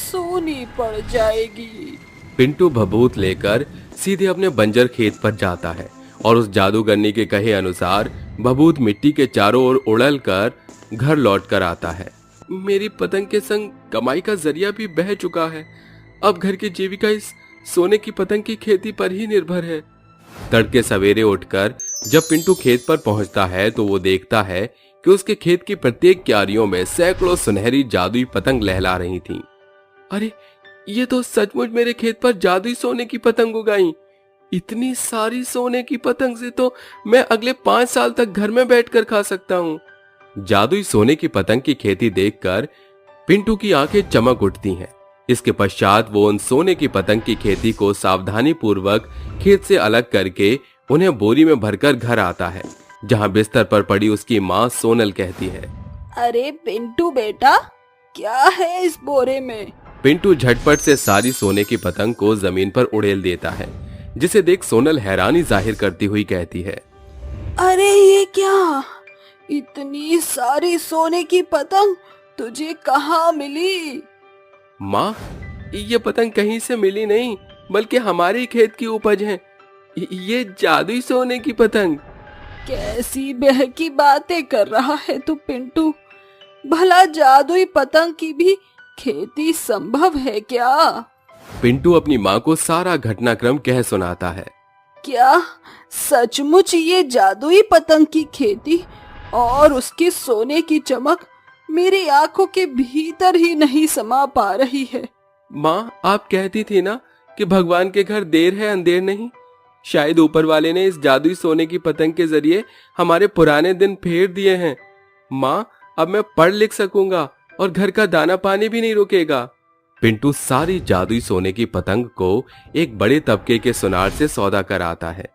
सूनी पड़ जाएगी। पिंटू भभूत लेकर सीधे अपने बंजर खेत पर जाता है और उस जादूगरनी के कहे अनुसार भभूत मिट्टी के चारों ओर उड़ल कर घर लौट कर आता है। मेरी पतंग के संग कमाई का जरिया भी बह चुका है। अब घर की जीविका इस सोने की पतंग की खेती पर ही निर्भर है। तड़के सवेरे उठकर जब पिंटू खेत पर पहुंचता है तो वो देखता है कि उसके खेत की प्रत्येक क्यारियों में सैकड़ों सुनहरी जादुई पतंग लहला रही थीं। अरे, ये तो सचमुच मेरे खेत पर जादुई सोने की पतंग उगाई। इतनी सारी सोने की पतंग से तो मैं अगले 5 साल तक घर में बैठकर खा सकता हूँ। जादुई सोने की पतंग की खेती देखकर पिंटू की आंखें चमक उठती हैं। इसके पश्चात वो उन सोने की पतंग की खेती को सावधानी पूर्वक खेत से अलग करके उन्हें बोरी में भरकर घर आता है, जहाँ बिस्तर पर पड़ी उसकी माँ सोनल कहती है, अरे पिंटू बेटा, क्या है इस बोरे में? पिंटू झटपट से सारी सोने की पतंग को जमीन पर उड़ेल देता है, जिसे देख सोनल हैरानी जाहिर करती हुई कहती है, अरे ये क्या? इतनी सारी सोने की पतंग तुझे कहाँ मिली? माँ, ये पतंग कहीं से मिली नहीं, बल्कि हमारे खेत की उपज है। ये जादुई सोने की पतंग। कैसी बहकी बातें कर रहा है तू पिंटू? भला जादुई पतंग की भी खेती संभव है क्या? पिंटू अपनी माँ को सारा घटनाक्रम कह सुनाता है। क्या सचमुच ये जादुई पतंग की खेती और उसकी सोने की चमक मेरी आंखों के भीतर ही नहीं समा पा रही है? माँ, आप कहती थी ना कि भगवान के घर देर है अंधेर नहीं। शायद ऊपर वाले ने इस जादुई सोने की पतंग के जरिए हमारे पुराने दिन फेर दिए हैं। माँ, अब मैं पढ़ लिख सकूंगा और घर का दाना पानी भी नहीं रुकेगा। पिंटू सारी जादुई सोने की पतंग को एक बड़े तबके के सुनार से सौदा कर आता है,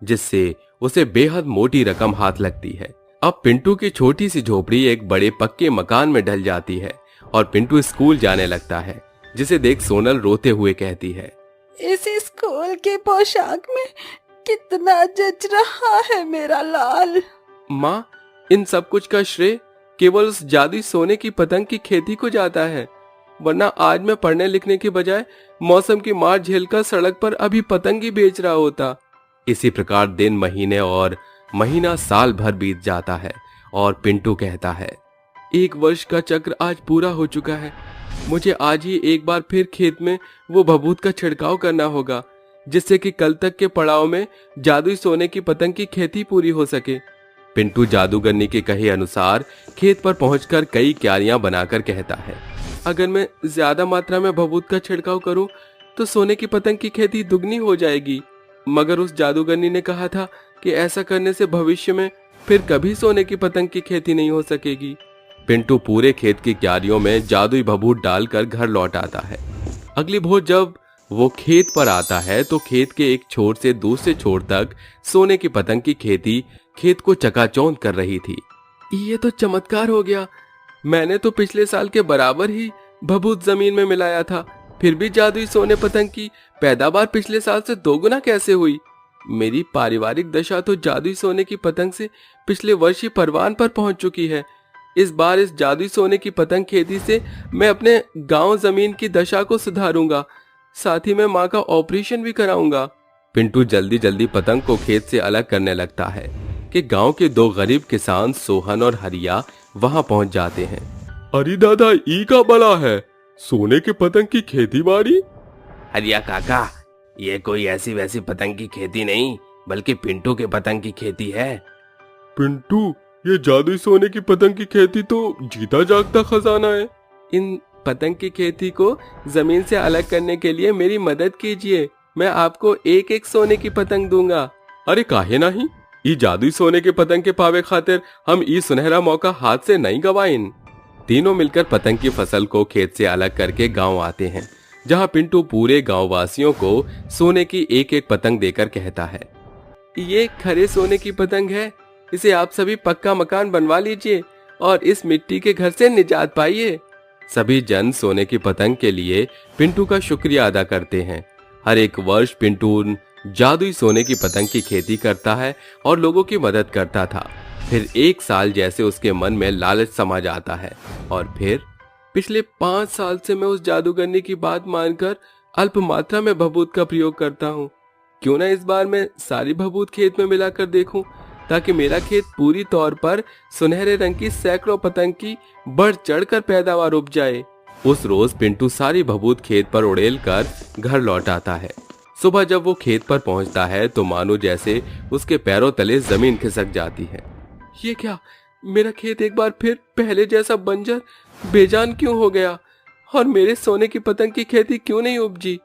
जिससे उसे बेहद मोटी रकम हाथ लगती है। अब पिंटू की छोटी सी झोपड़ी एक बड़े पक्के मकान में ढल जाती है और पिंटू स्कूल जाने लगता है, जिसे देख सोनल रोते हुए कहती है, इस स्कूल के पोशाक में कितना जच रहा है मेरा लाल। माँ, इन सब कुछ का श्रेय केवल उस जादुई सोने की पतंग की खेती को जाता है, वरना आज मैं पढ़ने लिखने के बजाय मौसम की मार झेलकर सड़क पर अभी पतंग ही बेच रहा होता। इसी प्रकार दिन, महीने और महीना साल भर बीत जाता है और पिंटू कहता है, 1 वर्ष का चक्र आज पूरा हो चुका है। मुझे आज ही एक बार फिर खेत में वो भभूत का छिड़काव करना होगा, जिससे कि कल तक के पड़ाव में जादुई सोने की पतंग की खेती पूरी हो सके। पिंटू जादूगरनी के कहे अनुसार खेत पर पहुंचकर कई क्यारियां बनाकर कहता है, अगर मैं ज्यादा मात्रा में भभूत का छिड़काव करूं तो सोने की पतंग की खेती दुगनी हो जाएगी। मगर उस जादूगरनी ने कहा था कि ऐसा करने से भविष्य में फिर कभी सोने की पतंग की खेती नहीं हो सकेगी। पिंटू पूरे खेत की क्यारियों में जादुई भभूत डालकर घर लौट आता है। अगली भोर जब वो खेत पर आता है तो खेत के एक छोर से दूसरे छोर तक सोने की पतंग की खेती खेत को चकाचौंध कर रही थी। ये तो चमत्कार हो गया। मैंने तो पिछले साल के बराबर ही भभूत जमीन में मिलाया था, फिर भी जादुई सोने पतंग की पैदावार पिछले साल से दोगुना कैसे हुई? मेरी पारिवारिक दशा तो जादुई सोने की पतंग से पिछले वर्ष ही परवान पर पहुंच चुकी है। इस बार इस जादुई सोने की पतंग खेती से मैं अपने गांव जमीन की दशा को सुधारूंगा, साथ ही मैं माँ का ऑपरेशन भी कराऊंगा। पिंटू जल्दी जल्दी पतंग को खेत से अलग करने लगता है कि गांव के दो गरीब किसान सोहन और हरिया वहां पहुंच जाते हैं। अरे दादा, ई का बला है सोने के पतंग की खेती बाड़ी? हरिया काका, ये कोई ऐसी वैसी पतंग की खेती नहीं बल्कि पिंटू के पतंग की खेती है। पिंटू, ये जादुई सोने की पतंग की खेती तो जीता जागता खजाना है। इन पतंग की खेती को जमीन से अलग करने के लिए मेरी मदद कीजिए। मैं आपको एक एक सोने की पतंग दूंगा। अरे काहे नहीं, ई जादुई सोने के पतंग के पावे खातिर हम ई सुनहरा मौका हाथ से नहीं गवाइन। तीनों मिलकर पतंग की फसल को खेत से अलग करके गांव आते हैं, जहां पिंटू पूरे गांव वासियों को सोने की एक एक पतंग देकर कहता है, ये खरे सोने की पतंग है, इसे आप सभी पक्का मकान बनवा लीजिए और इस मिट्टी के घर से निजात पाइए। सभी जन सोने की पतंग के लिए पिंटू का शुक्रिया अदा करते हैं। हर एक वर्ष पिंटू जादुई सोने की पतंग की खेती करता है और लोगों की मदद करता था। फिर एक साल जैसे उसके मन में लालच समा जाता है और फिर पिछले 5 साल से मैं उस जादूगरनी की बात मानकर अल्प मात्रा में भभूत का प्रयोग करता हूँ। क्यों ना इस बार मैं सारी भभूत खेत में मिलाकर देखूं, ताकि मेरा खेत पूरी तौर पर सुनहरे रंग की सैकड़ों पतंग की बढ़ चढ़कर पैदावार उपजाए। उस रोज पिंटू सारी भभूत खेत पर उड़ेल कर घर लौट आता है। सुबह जब वो खेत पर पहुंचता है तो मानो जैसे उसके पैरों तले जमीन खिसक जाती है। ये क्या, मेरा खेत एक बार फिर पहले जैसा बंजर बेजान क्यों हो गया और मेरे सोने की पतंग की खेती क्यों नहीं उपजी?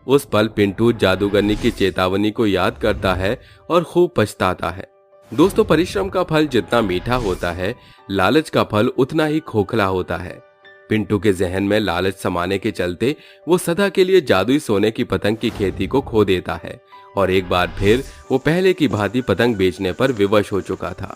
उस पल पिंटू जादूगरनी की चेतावनी को याद करता है और खूब पछताता है। दोस्तों, परिश्रम का फल जितना मीठा होता है, लालच का फल उतना ही खोखला होता है। पिंटू के जहन में लालच समाने के चलते वो सदा के लिए जादुई सोने की पतंग की खेती को खो देता है और एक बार फिर वो पहले की भांति पतंग बेचने पर विवश हो चुका था।